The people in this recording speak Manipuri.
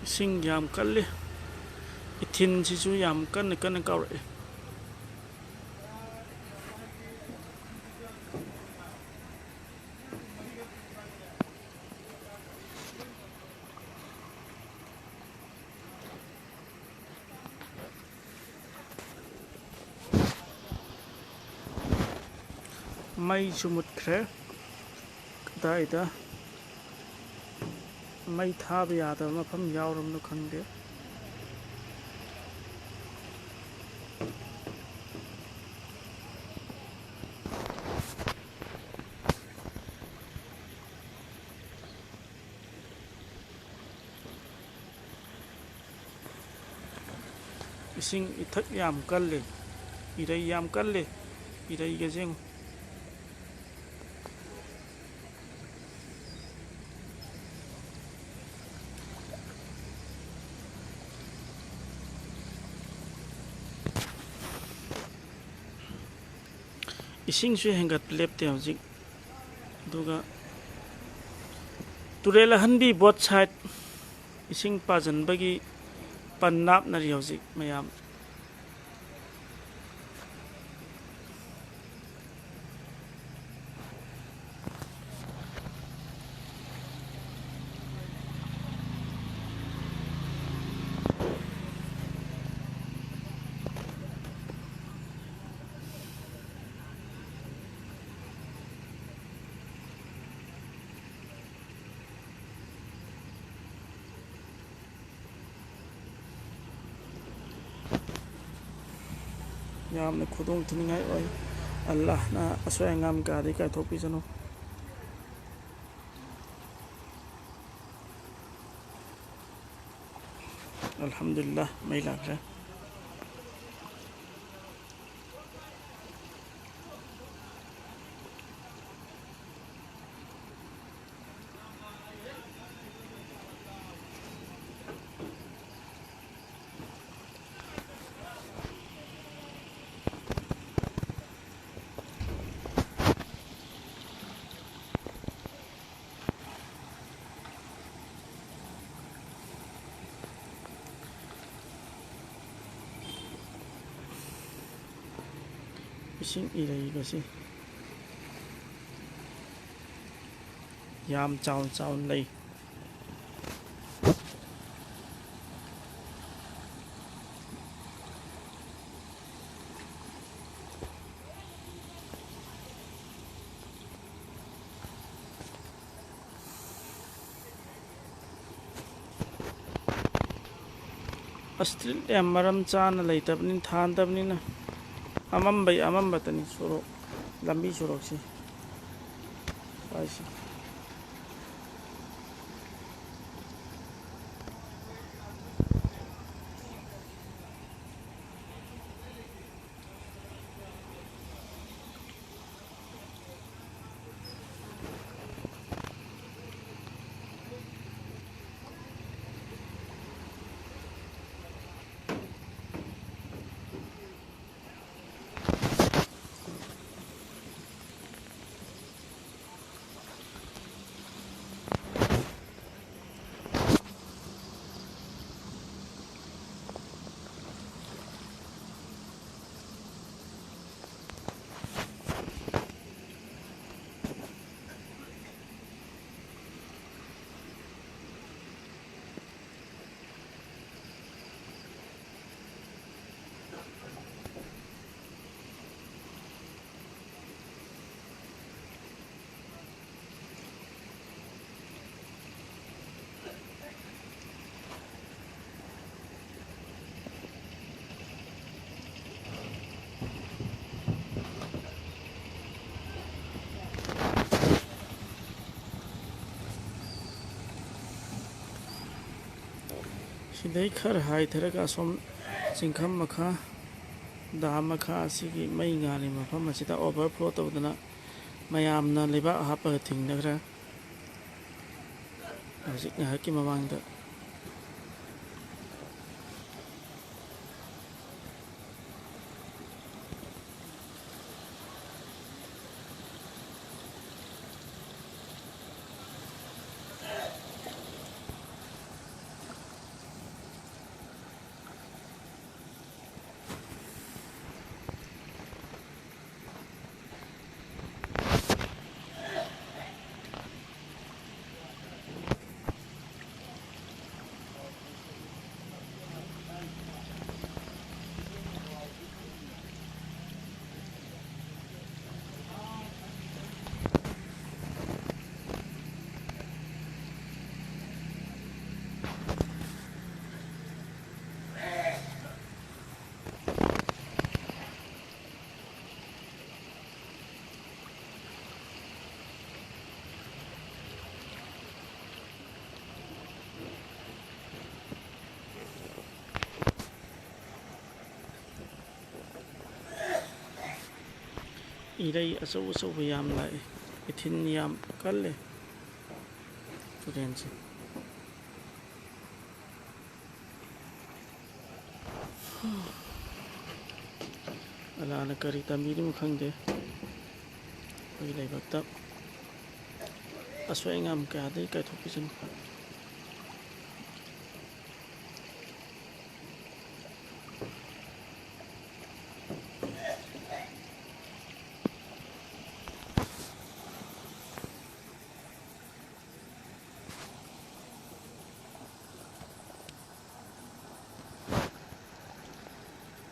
Ising yam kalli ithin sisu yam kan kaurai mai sumut khre kadaida mai thaba yada mafam yauram no khangde ising ithak yam kalle irai yam kalle irai gajeng ising su hengat lepte hojik duga turela hanbi both side ising pajan bagi pannap nari hojik mayam yamna khudung thiningai oi Allah na aswai ngam ka dei ka thopi jano alhamdulillah mai lakra ising irai gasi yam chaun lei Australia yam maram chana leitabnin thandabnin na amambatani sorok lambi sorok si paisi sidai khar hai tharaga som chingkham makha da makha asigi mai ngani mafam asida overflow tawdana mayamna leba hapa thingnagra hojik na haki mamangda ꯏꯔꯩ ꯑꯆꯧ ꯑꯆꯧꯕ ꯌꯥꯝ ꯂꯥꯛꯑꯦ ꯏꯊꯤꯟ ꯌꯥꯝ ꯀꯜꯂꯦ ꯇꯨꯔꯦꯟꯁꯦ ꯑꯂꯥꯅ ꯀꯔꯤ ꯇꯝꯕꯤꯔꯤꯃꯣ ꯈꯪꯗꯦ ꯑꯩꯈꯣꯏꯒꯤ ꯂꯩꯕꯥꯛꯇ ꯑꯁꯣꯏ ꯑꯉꯥꯝ ꯀꯌꯥꯗꯒꯤ ꯀꯥꯏꯊꯣꯛꯄꯤꯁꯅꯨ